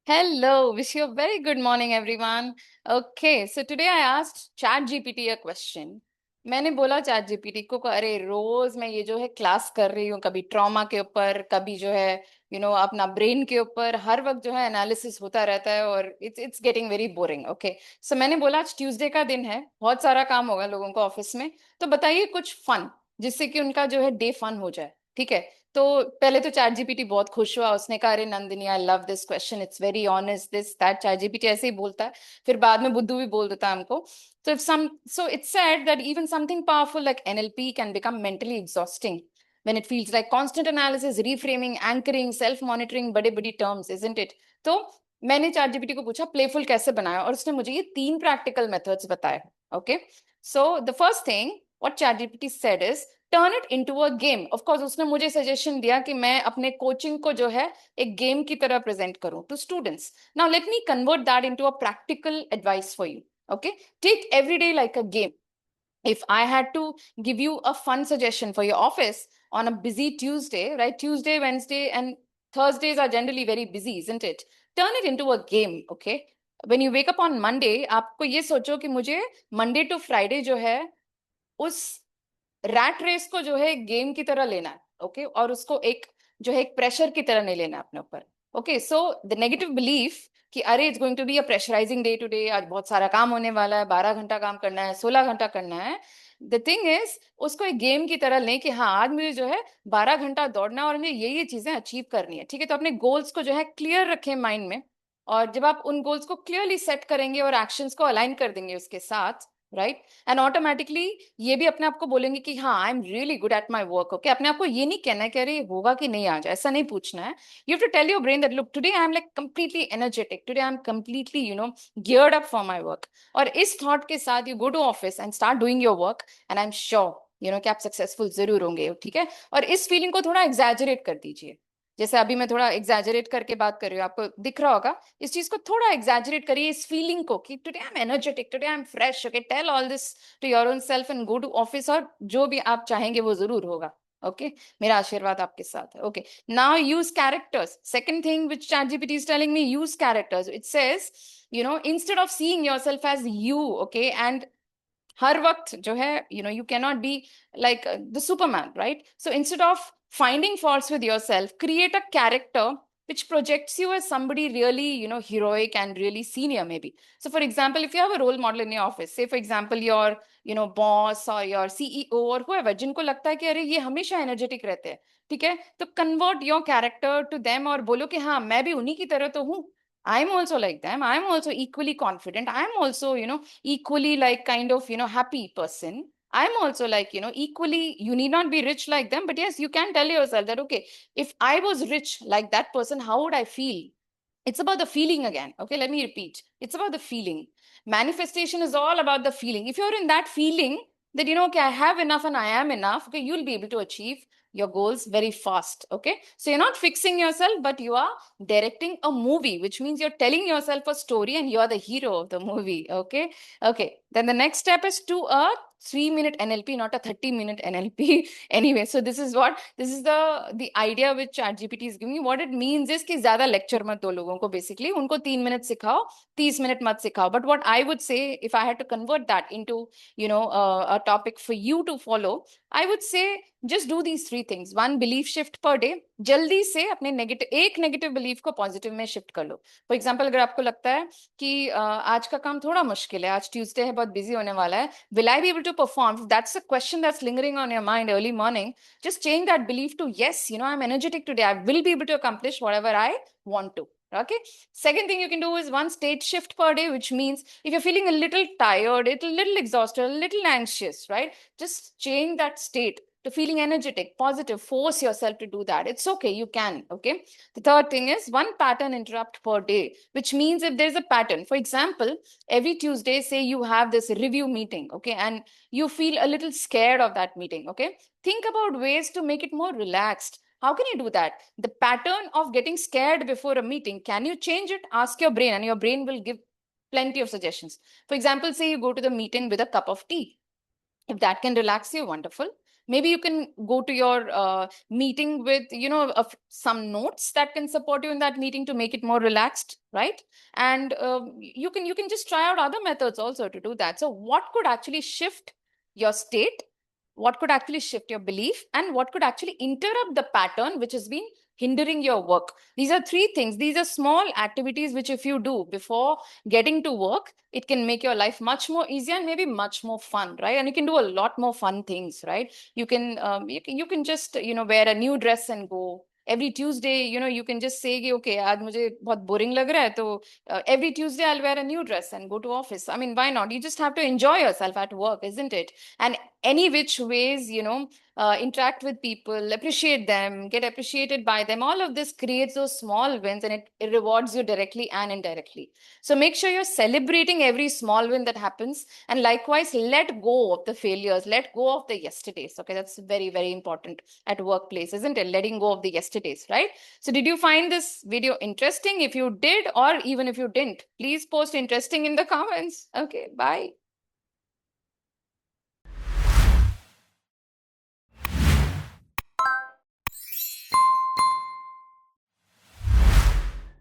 Hello, wish you a very good morning, everyone. Okay, so today I asked ChatGPT a question. मैंने बोला ChatGPT को अरे रोज मैं ये जो है क्लास कर रही हूँ, कभी ट्रॉमा के ऊपर, कभी जो है अपना ब्रेन के ऊपर, हर वक्त जो है एनालिसिस होता रहता है और it's getting very boring. Okay, so मैंने बोला आज ट्यूसडे का दिन है, बहुत सारा काम होगा लोगों को ऑफिस में, तो बताइए कुछ फन जिससे कि उनका जो है डे फन हो जाए। ठीक है, तो पहले तो चैट जीपीटी बहुत खुश हुआ, उसने कहा अरे Nandini I love this question, it's very honest this that. Chat GPT ऐसे ही बोलता है, फिर बाद में बुद्धू भी बोल देता है हमको। So if some so it's said that even something powerful like NLP can become mentally exhausting when it feels like constant analysis, reframing, anchoring, self monitoring, बड़े बड़ी terms, isn't it? तो मैंने चैट जीपीटी को पूछा playful कैसे बनाया, और उसने मुझे ये 3 प्रैक्टिकल मेथड्स बताए। Okay, so the first thing what chat GPT said is turn it into a game. Of course उसने मुझे सजेशन दिया कि मैं अपने कोचिंग को जो है एक गेम की तरह प्रेजेंट करूं to students. Now let me convert that into a practical advice for you. Okay, take every day like a game. If I had to give you a fun suggestion for your office on a busy Tuesday, right? Tuesday, Wednesday, and Thursdays are generally very busy, isn't it? Turn it into a game, okay? When you wake up on Monday, आपको ये सोचो कि मुझे Monday to Friday जो है उस rat race को जो है एक गेम की तरह लेना है। ओके, और उसको एक जो है एक प्रेशर की तरह नहीं लेना है अपने ऊपर। Okay, so the negative belief कि अरे it's going to be a pressurising day today, आज बहुत सारा काम होने वाला है, 12 घंटा काम करना है, 16 घंटा करना है। द थिंग इज उसको एक गेम की तरह लें कि हाँ आज मुझे जो है 12 घंटा दौड़ना और मुझे ये चीजें अचीव करनी है। ठीक है, तो अपने गोल्स को जो है क्लियर रखें माइंड में, और जब आप उन गोल्स को क्लियरली सेट करेंगे और एक्शंस को अलाइन कर देंगे उसके साथ, राइट, एंड ऑटोमेटिकली ये भी अपने आप को बोलेंगे कि हाँ I am really good at my work. Okay, अपने आप को ये नहीं कहना है कि अरे ये होगा कि नहीं, आज ऐसा नहीं पूछना है। You have to tell your brain that look today I am like completely energetic, today I am completely geared up for my work. और इस थॉट के साथ you go to office and start doing your work, and I am sure कि आप successful जरूर होंगे। ठीक है, और इस फीलिंग को थोड़ा एग्जैजरेट कर दीजिए। जैसे अभी मैं थोड़ा एग्जैजरेट करके बात कर रही हूँ, आपको दिख रहा होगा, इस चीज को थोड़ा एग्जैजरेट करिए, इस फीलिंग को कि today I am energetic, today I am fresh. Okay, tell all this to your own self and go to office, और जो भी आप चाहेंगे वो जरूर होगा। ओके, मेरा आशीर्वाद आपके साथ है। Okay, now use characters. Second thing which ChatGPT is telling me, use characters. It says, instead of seeing yourself as you, okay, and हर वक्त जो है you cannot be like the Superman, right? So instead of finding faults with yourself, create a character which projects you as somebody really heroic and really senior maybe. So for example, if you have a role model in your office, say for example your boss or your CEO or whoever, जिनको लगता है कि अरे ये हमेशा energetic रहते हैं, ठीक है, तो convert your character to them और बोलो कि हाँ मैं भी उन्हीं की तरह तो हूँ। I'm also like them. I'm also equally confident. I'm also, equally like kind of, happy person. I'm also like, equally, you need not be rich like them, but yes, you can tell yourself that, okay, if I was rich like that person, how would I feel? It's about the feeling again. Okay, let me repeat. It's about the feeling. Manifestation is all about the feeling. If you're in that feeling that, okay, I have enough and I am enough, okay, you'll be able to achieve your goals very fast. Okay, so you're not fixing yourself, but you are directing a movie, which means you're telling yourself a story and you're the hero of the movie. Okay, okay, then the next step is to a 3-minute NLP, not a 30-minute NLP. Anyway, so this is the idea which ChatGPT is giving you. What it means is कि ज्यादा lecture मत दो लोगों को, basically उनको 3 minute सिखाओ, 30 minute मत सिखाओ। But what I would say, if I had to convert that into a topic for you to follow, I would say just do these 3 things. One, belief shift per day. जल्दी से अपने negative belief को positive में shift कर लो। For example, अगर आपको लगता है कि आज का काम थोड़ा मुश्किल है, आज ट्यूसडे है, बहुत बिजी होने वाला है, will I be able to perform? If that's a question that's lingering on your mind early morning, just change that belief to yes, I'm energetic today, I will be able to accomplish whatever I want to. Okay, second thing you can do is one state shift per day, which means if you're feeling a little tired, a little exhausted, a little anxious, right, just change that state to feeling energetic, positive. Force yourself to do that. It's okay, you can. Okay, the third thing is one pattern interrupt per day, which means if there's a pattern, for example, every Tuesday, say you have this review meeting, okay, and you feel a little scared of that meeting, okay, think about ways to make it more relaxed. How can you do that? The pattern of getting scared before a meeting, can you change it? Ask your brain, and your brain will give plenty of suggestions. For example, say you go to the meeting with a cup of tea. If that can relax you, wonderful. Maybe you can go to your meeting with, some notes that can support you in that meeting to make it more relaxed, right? And you can just try out other methods also to do that. So what could actually shift your state, what could actually shift your belief, and what could actually interrupt the pattern which has been hindering your work? These are three things. These are small activities which, if you do before getting to work, it can make your life much more easier and maybe much more fun, right? And you can do a lot more fun things, right? You can just wear a new dress and go every Tuesday. You can just say कि, okay, आज मुझे बहुत boring लग रहा है, तो every Tuesday I'll wear a new dress and go to office. I mean, why not? You just have to enjoy yourself at work, isn't it? And any which ways, interact with people, appreciate them, get appreciated by them. All of this creates those small wins, and it rewards you directly and indirectly. So make sure you're celebrating every small win that happens, and likewise, let go of the failures, let go of the yesterdays. Okay, that's very, very important at workplace, isn't it? Letting go of the yesterdays, right? So did you find this video interesting? If you did, or even if you didn't, please post interesting in the comments. Okay, bye.